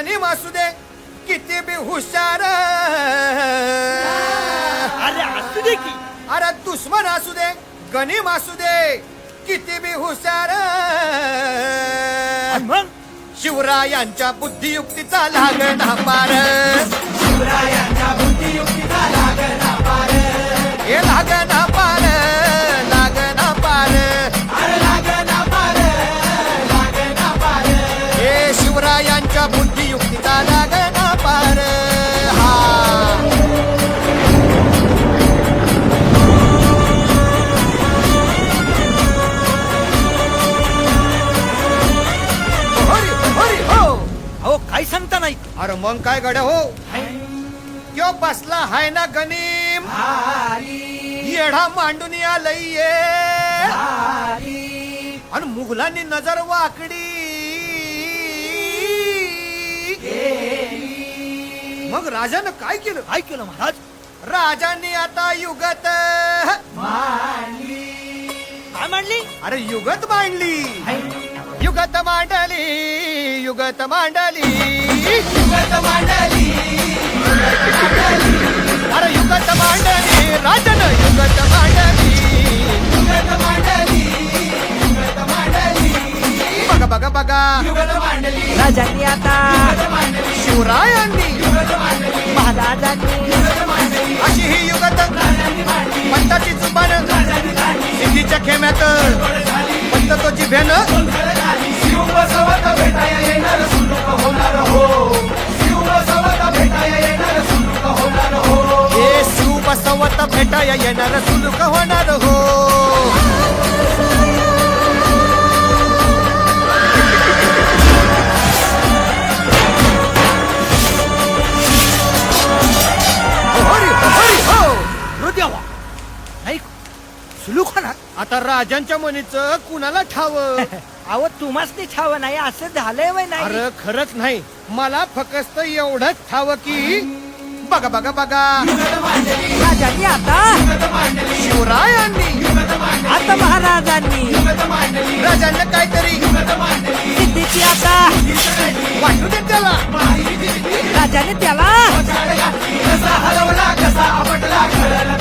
गनिम असू दे किती बी हुशार, अरे असू दे की. अरे दुश्मन असू दे गनिम असू दे किती बी हुशार. मग शिवरायांच्या बुद्धियुक्तीचा लागणा पार, शिवरायांच्या बुद्धियुक्तीचा लागना पार, हे लागणा पार, लागणा पार, अरे लागना पार, लागना पार. हे शिवरायांच्या बुद्धियुक्तीचा लागणा पार. हा हरी हरी हो. अहो काय सांगता नाही. अरे मग काय गड्या हो, त्यो बसला हाय ना गनिम, भारी येढा मांडून आलंय ये. भारी आणि मुघलांनी नजर वाकडी, मग राजानं काय केलं? काय केलं महाराज? राजांनी आता युगत मांडली, काय मांडली? अरे युगत मांडली, युगत मांडली, युगत मांडली, युगत मांडली, अरे युगत मांडली, राजानं युगत मांडली, युगत मांडली, युगत मांडली, बघा बघा बघा. युगत मांडली, राजांनी आता, युगत मांडली, शिवरायांनी युगत मांडली, महाराजांनी, युगत मांडली, अशी ही युगत राजांनी मांडली, पंताची जुबान, राजांनी काढली, सिद्धीच्या खेम्यात गोड झाली, पंत तो जिभेनं गोंधळ झाली. शिव बसवत भेटाया येणार सुलूक होणार हो, शिव बसवत भेटाया येणार सुलूक होणार हो. हे शिव बसवत भेटाया येणार सुलूक होणार हो. हरी हरी हो. हृदयावा नाही सुलूक होणार. आता राजांच्या मनीचं कुणाला ठाव? अहो तुम्हासनी ठाव नाही असं झालंय वय नाही. अरे खरंच नाही, मला फक्त एवढंच ठाव की बघा बघा बघा. राजांनी आता, शिवरायांनी आता महाराजांनी, राजांना काहीतरी सिद्धीची आता, वाटू दे त्याला. राजाने त्याला कसा हलवला कसा आपटला कळला